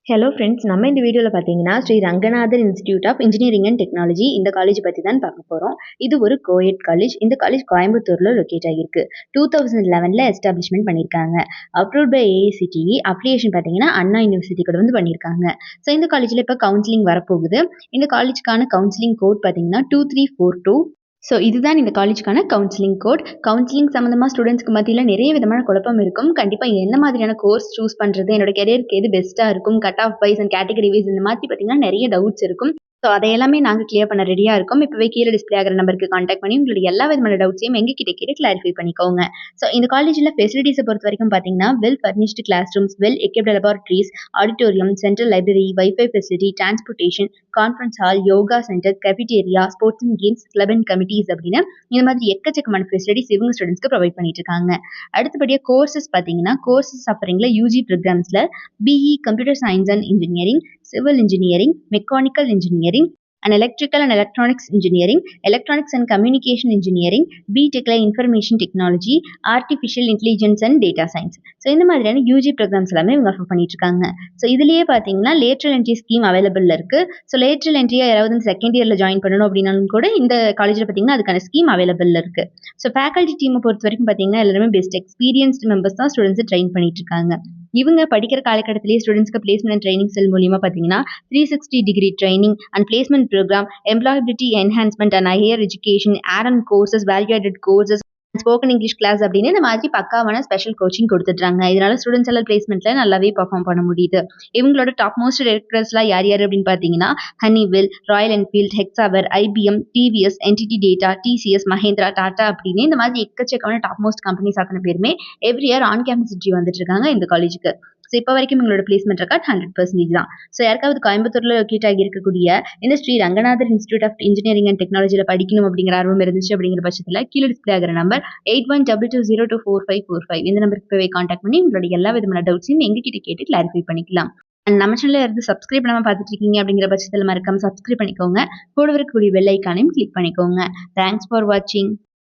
Hello friends, நம்ம இந்த வீடியோவில் பார்த்தீங்கன்னா Sri Ranganathar institute of engineering and technology இந்த காலேஜ் பற்றி தான் பார்க்க போகிறோம். இது ஒரு கோஎட் காலேஜ். இந்த காலேஜ் கோயம்புத்தூரில் லொக்கேட் ஆகிருக்கு. 2011 எஸ்டாப்ளிஷ்மெண்ட் பண்ணியிருக்காங்க. Approved by AICTE. அப்ளிகேஷன் பார்த்தீங்கன்னா அண்ணா யூனிவர்சிட்டி கூட வந்து பண்ணியிருக்காங்க. ஸோ இந்த காலேஜில் இப்போ கவுன்சிலிங் வரப்போகுது. இந்த காலேஜுக்கான கவுன்சிலிங் கோட் பார்த்தீங்கன்னா 2342. ஸோ இதுதான் இந்த காலேஜுக்கான கவுன்சிலிங் கோட். கவுன்சிலிங் சம்மந்தமாக ஸ்டூடெண்ட்ஸ்க்கு மத்தியில் நிறைய விதமான குழப்பம் இருக்கும். கண்டிப்பாக என்ன மாதிரியான கோர்ஸ் சூஸ் பண்ணுறது, என்னோட கெரியருக்கு எது பெஸ்ட்டாக இருக்கும், cut off wise and category wise இந்த மாதிரி பார்த்தீங்கன்னா நிறைய டவுட்ஸ் இருக்கும். ஸோ அதை எல்லாமே நாங்கள் கிளியர் பண்ண ரெடியாக இருக்கோம். இப்போவே கீழே டிஸ்பிளே ஆகிற நம்பருக்கு கான்டாக்ட் பண்ணி உங்களுடைய எல்லா விதமான டவுட்ஸையும் எங்ககிட்ட கேட்டு கிளாரிஃபை பண்ணிக்கோங்க. ஸோ இந்த காலேஜில் ஃபெசிலிட்டிஸை பொறுத்த வரைக்கும் பார்த்தீங்கன்னா well furnished class rooms, well equipped laboratories, auditorium, central library, wifi facility, transportation, conference hall, yoga centre, cafeteria, sports and games, club and committees அப்படின்னு இந்த மாதிரி எக்கச்சக்கமான ஃபெசிலிட்டிஸ் இவங்க ஸ்டூடெண்ட்ஸ்க்கு ப்ரொவைட் பண்ணிட்டு இருக்காங்க. அடுத்தபடியாக கோர்சஸ் பார்த்தீங்கன்னா கோர்சஸ் ஆஃபரிங்கில் யூஜி ப்ரோக்ராம்ஸில் BE computer science and engineering, civil engineering, mechanical engineering and electrical and electronics engineering, electronics and communication engineering, BTech information technology, artificial intelligence and data science. So இந்த மாதிரியான UG programs எல்லாமே இவங்க offer பண்ணிட்டு இருக்காங்க. So இதுலேயே பார்த்தீங்கன்னா lateral entry scheme available இருக்கு. So lateral என்ட்ரியாக யாராவது செகண்ட் இயரில் ஜாயின் பண்ணணும் அப்படின்னாலும் கூட இந்த காலேஜில் பார்த்தீங்கன்னா அதுக்கான ஸ்கீம் அவைலபிள் இருக்கு. ஸோ ஃபேக்கல்ட்டி டீமை பொறுத்த வரைக்கும் பார்த்தீங்கன்னா எல்லாருமே பெஸ்ட் எக்ஸ்பீரியன்ஸ்டு மெம்பர்ஸ் தான் ஸ்டூடெண்ட்ஸை ட்ரெயின் பண்ணிட்டு இருக்காங்க. இவங்க படிக்கிற காலகட்டத்திலேயே ஸ்டூடெண்ட்ஸ்க்கு பிளேஸ்மெண்ட் ட்ரைனிங் செல் மூலியமாக பார்த்தீங்கன்னா 360 degree training and placement programme, employability enhancement and higher education, add on courses, value added courses, spoken English class அப்படின்னு இந்த மாதிரி பக்காவான ஸ்பெஷல் கோச்சிங் கொடுத்துட்றாங்க. இதனால ஸ்டூடெண்ட்ஸ் எல்லாம் பிளேஸ்மெண்ட்ல நல்லாவே பர்ஃபார்ம் பண்ண முடியுது. இவங்களோட டாப் மோஸ்ட் டைரக்டர்ஸ்லாம் யார் யார் அப்படின்னு பார்த்தீங்கன்னா Honeywell, Royal Enfield, Hexaware, IBM, TVS, NTT data, TCS, Mahindra, Tata அப்படின்னு இந்த மாதிரி எக்கச்சக்கமான டாப் மோஸ்ட் கம்பெனிஸ் அத்தனை பேருமே every year on campus interview வந்துட்டு இருக்காங்க இந்த காலேஜுக்கு. ஸோ இப்போ வரைக்கும் எங்களோட பிளேஸ்மெண்ட் ரெக்கார்ட் 100% தான். ஸோ யாருக்காவது கோயம்புத்தூரில் லொக்கேட் ஆகி இருக்கக்கூடிய இந்த Sri Ranganathar institute of engineering and டெக்னாலஜியில் படிக்கணும் அப்படிங்கிற ஆர்வம் இருந்துச்சு அப்படிங்கிற பட்சத்தில் கீழே டிஸ்பிளே ஆகிற நம்பர் 8122024545 இந்த நம்பருக்கு போய் கான்டாக்ட் பண்ணி உங்களுடைய எல்லா விதமான டவுட்ஸையும் எங்ககிட்ட கேட்டு கிளாரிஃபை பண்ணிக்கலாம். அண்ட் நம்ம சேனலில் இருந்து சப்ஸ்கிரைப் பண்ணாமல் பார்த்துட்டு இருக்கீங்க அப்படிங்கிற பட்சத்தில் மறக்காம சப்ஸ்கிரைப் பண்ணிக்கோங்க. கூட இருக்கக்கூடிய பெல் ஐக்கானையும் கிளிக் பண்ணிக்கோங்க. தேங்க்ஸ் ஃபார் வாட்சிங்.